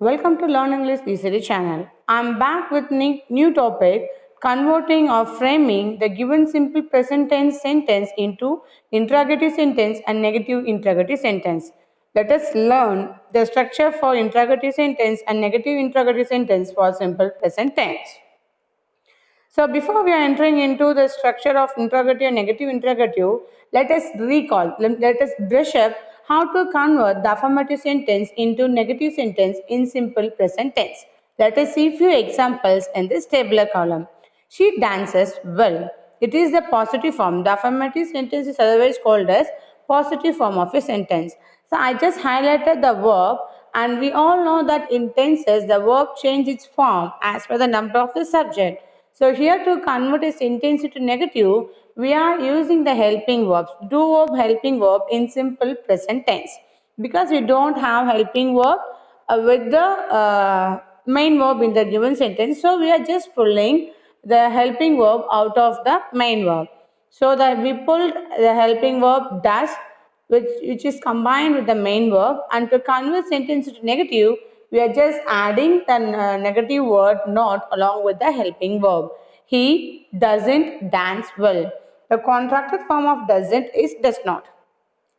Welcome to Learn English Easily channel. I'm back with new topic converting or framing the given simple present tense sentence into interrogative sentence and negative interrogative sentence. Let us learn the structure for interrogative sentence and negative interrogative sentence for simple present tense. So before we are entering into the structure of interrogative and negative interrogative, let us recall, let us brush up how to convert the affirmative sentence into negative sentence in simple present tense. Let us see few examples in this tabular column. She dances well. It is the positive form. The affirmative sentence is otherwise called as positive form of a sentence. So I just highlighted the verb, and we all know that in tenses the verb changes its form as per the number of the subject. So here to convert a sentence into negative, we are using the helping verbs, do verb, helping verb in simple present tense. Because we don't have helping verb with the main verb in the given sentence, so we are just pulling the helping verb out of the main verb. So that we pulled the helping verb does, which is combined with the main verb, and to convert sentence into negative, we are just adding the negative word not along with the helping verb. He doesn't dance well. The contracted form of doesn't is does not.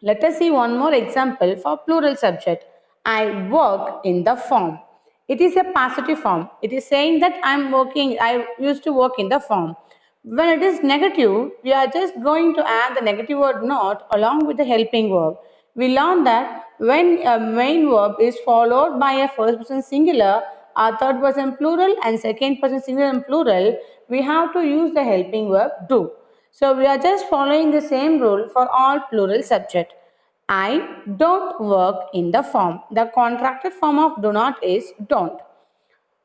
Let us see one more example for plural subject. I work in the form. It is a positive form. It is saying that I used to work in the form. When it is negative, we are just going to add the negative word not along with the helping verb. We learned that when a main verb is followed by a first person singular, a third person plural, and second person singular and plural, we have to use the helping verb do. So we are just following the same rule for all plural subject. I don't work in the form. The contracted form of do not is don't.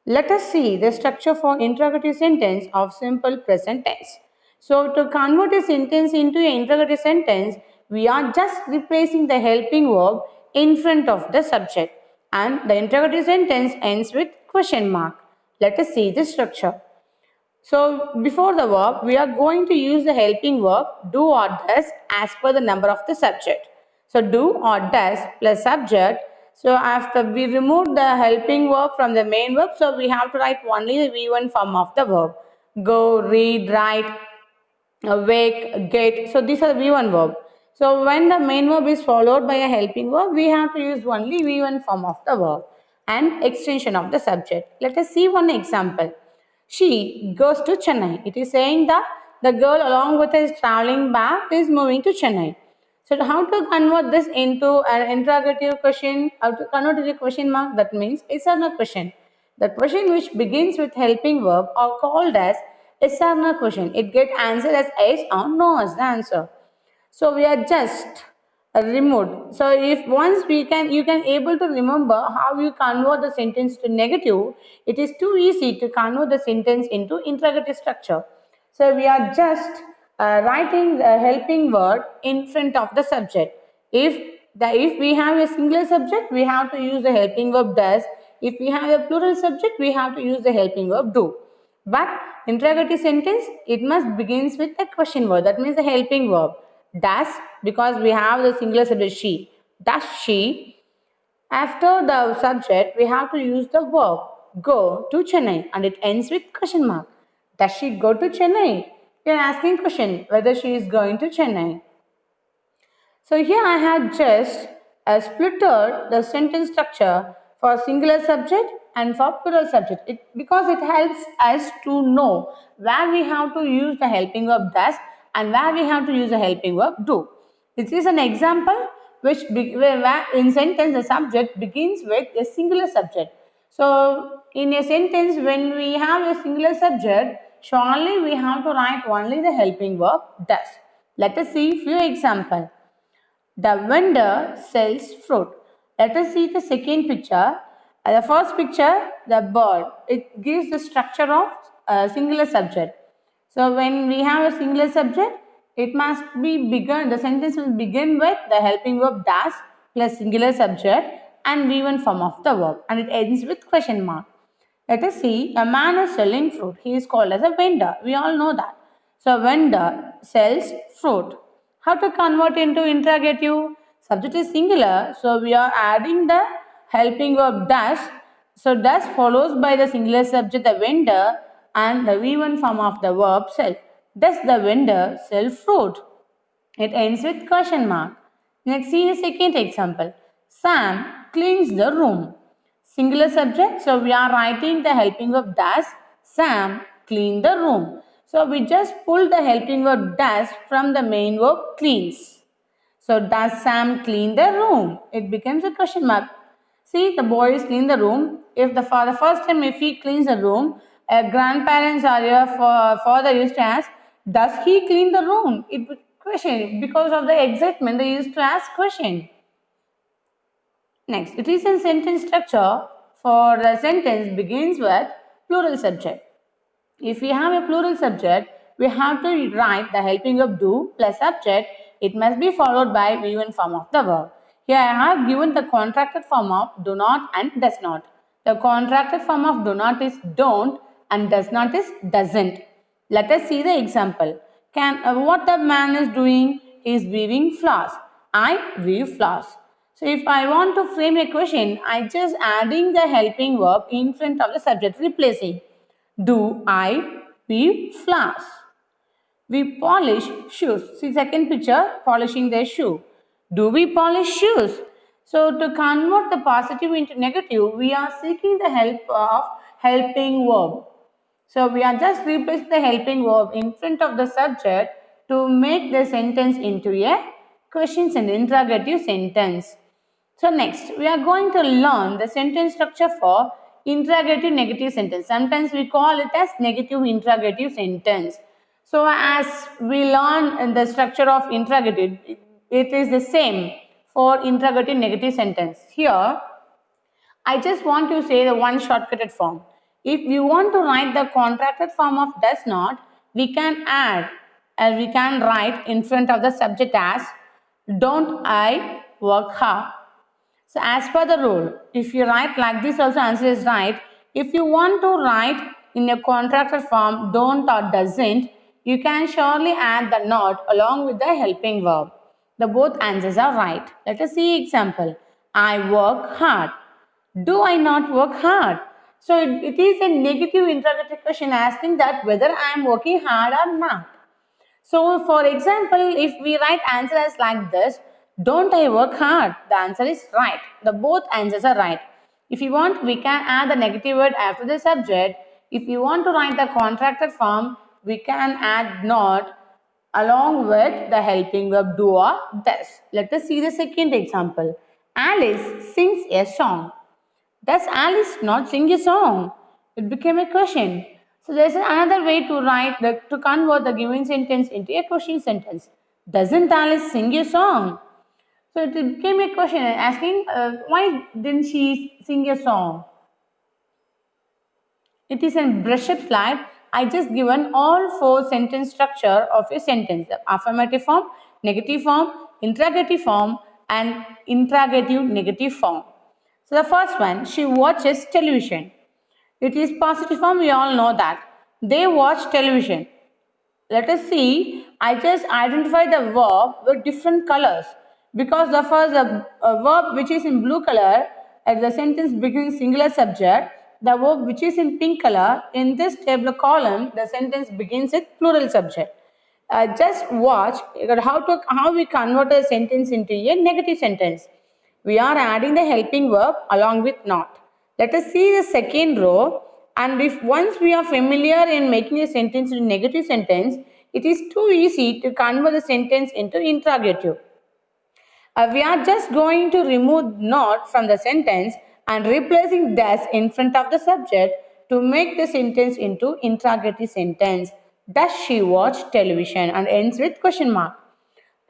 Let us see the structure for interrogative sentence of simple present tense. So to convert a sentence into an interrogative sentence, we are just replacing the helping verb in front of the subject, and the interrogative sentence ends with question mark. Let us see the structure. So before the verb, we are going to use the helping verb do or does as per the number of the subject. So do or does plus subject. So after we remove the helping verb from the main verb, so we have to write only the V1 form of the verb. Go, read, write, wake, get. So these are V1 verb. So when the main verb is followed by a helping verb, we have to use only V1 form of the verb and extension of the subject. Let us see one example. She goes to Chennai. It is saying that the girl along with his traveling bag is moving to Chennai. So how to convert this into an interrogative question, how to convert it to a question mark, that means it's or no question. The question which begins with helping verb are called as yes or no question. It get answered as yes or no as the answer. So we are just removed. So if once you can able to remember how you convert the sentence to negative, it is too easy to convert the sentence into interrogative structure. So we are just writing the helping word in front of the subject. If we have a singular subject, we have to use the helping verb does. If we have a plural subject, we have to use the helping verb do. But interrogative sentence, it must begins with a question word. That means the helping verb. Does, because we have the singular subject she. Does she? After the subject, we have to use the verb go to Chennai, and it ends with question mark. Does she go to Chennai? You are asking question whether she is going to Chennai. So here I have just splitted the sentence structure for singular subject and for plural subject. Because it helps us to know where we have to use the helping verb does and where we have to use the helping verb do. This is an example where in sentence the subject begins with a singular subject. So in a sentence when we have a singular subject, surely we have to write only the helping verb does. Let us see few examples. The vendor sells fruit. Let us see the second picture. The first picture, the bird. It gives the structure of a singular subject. So when we have a singular subject, it must be begin. The sentence will begin with the helping verb does plus singular subject and V1 form of the verb, and it ends with question mark. Let us see. A man is selling fruit. He is called as a vendor. We all know that. So vendor sells fruit. How to convert into interrogative? Subject is singular, so we are adding the helping verb does So does follows by the singular subject the vendor and the V1 form of the verb sell. Does the vendor sell fruit? It ends with question mark. Let's see the second example. Sam cleans the room. Singular subject, so we are writing the helping verb does. Sam clean the room. So we just pull the helping verb does from the main verb cleans. So does Sam clean the room? It becomes a question mark. See, the boys clean the room. If for the first time, if he cleans the room, a grandparents or your father used to ask, does he clean the room? It question because of the excitement they used to ask question. Next, it is a sentence structure for the sentence begins with plural subject. If we have a plural subject, we have to write the helping of do plus subject. It must be followed by V1 form of the verb. Here I have given the contracted form of do not and does not. The contracted form of do not is don't and does not is doesn't. Let us see the example. What the man is doing is weaving flowers. I weave flowers. So if I want to frame a question, I just adding the helping verb in front of the subject replacing. Do I weave flowers? We polish shoes. See second picture, polishing their shoe. Do we polish shoes? So to convert the positive into negative, we are seeking the help of helping verb. So we are just replacing the helping verb in front of the subject to make the sentence into a question and interrogative sentence. So next, we are going to learn the sentence structure for interrogative negative sentence. Sometimes we call it as negative interrogative sentence. So as we learn in the structure of interrogative, it is the same for interrogative negative sentence. Here, I just want to say the one shortcutted form. If you want to write the contracted form of does not, we can add and we can write in front of the subject as don't I work hard. So as per the rule, if you write like this also answer is right. If you want to write in a contracted form don't or doesn't, you can surely add the not along with the helping verb. The both answers are right. Let us see example. I work hard. Do I not work hard? So it is a negative interrogative question asking that whether I am working hard or not. So for example, if we write answer as like this, don't I work hard? The answer is right. The both answers are right. If you want, we can add the negative word after the subject. If you want to write the contracted form, we can add not along with the helping verb do or does. Let us see the second example. Alice sings a song. Does Alice not sing a song? It became a question. So there's another way to to convert the given sentence into a question sentence. Doesn't Alice sing a song? So it became a question asking why didn't she sing a song? It is a brush up slide. I just given all four sentence structure of a sentence. Affirmative form, negative form, interrogative form and interrogative negative form. So the first one, she watches television. It is positive form, we all know that. They watch television. Let us see, I just identify the verb with different colors. Because the first verb which is in blue color, as the sentence begins singular subject, the verb which is in pink color, in this table column, the sentence begins with plural subject. Just watch how we convert a sentence into a negative sentence. We are adding the helping verb along with not. Let us see the second row, and if once we are familiar in making a sentence into negative sentence, it is too easy to convert the sentence into interrogative. We are just going to remove not from the sentence and replacing does in front of the subject to make the sentence into interrogative sentence. Does she watch television? And ends with question mark.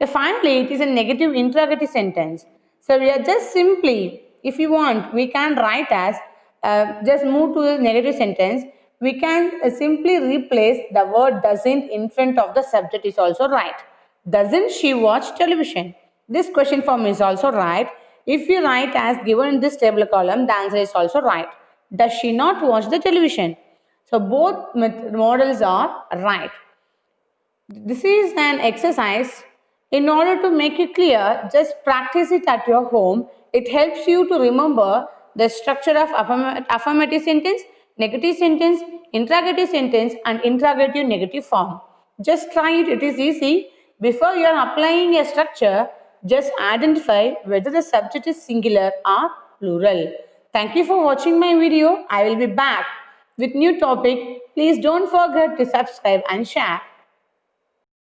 Finally, it is a negative interrogative sentence. So we are just simply, if you want, we can write as, just move to the negative sentence. We can simply replace the word doesn't in front of the subject is also right. Doesn't she watch television? This question form is also right. If you write as given in this table column, the answer is also right. Does she not watch the television? So both models are right. This is an exercise. In order to make it clear, just practice it at your home. It helps you to remember the structure of affirmative sentence, negative sentence, interrogative sentence, and interrogative negative form. Just try it, it is easy. Before you are applying a structure, just identify whether the subject is singular or plural. Thank you for watching my video. I will be back with new topic. Please don't forget to subscribe and share.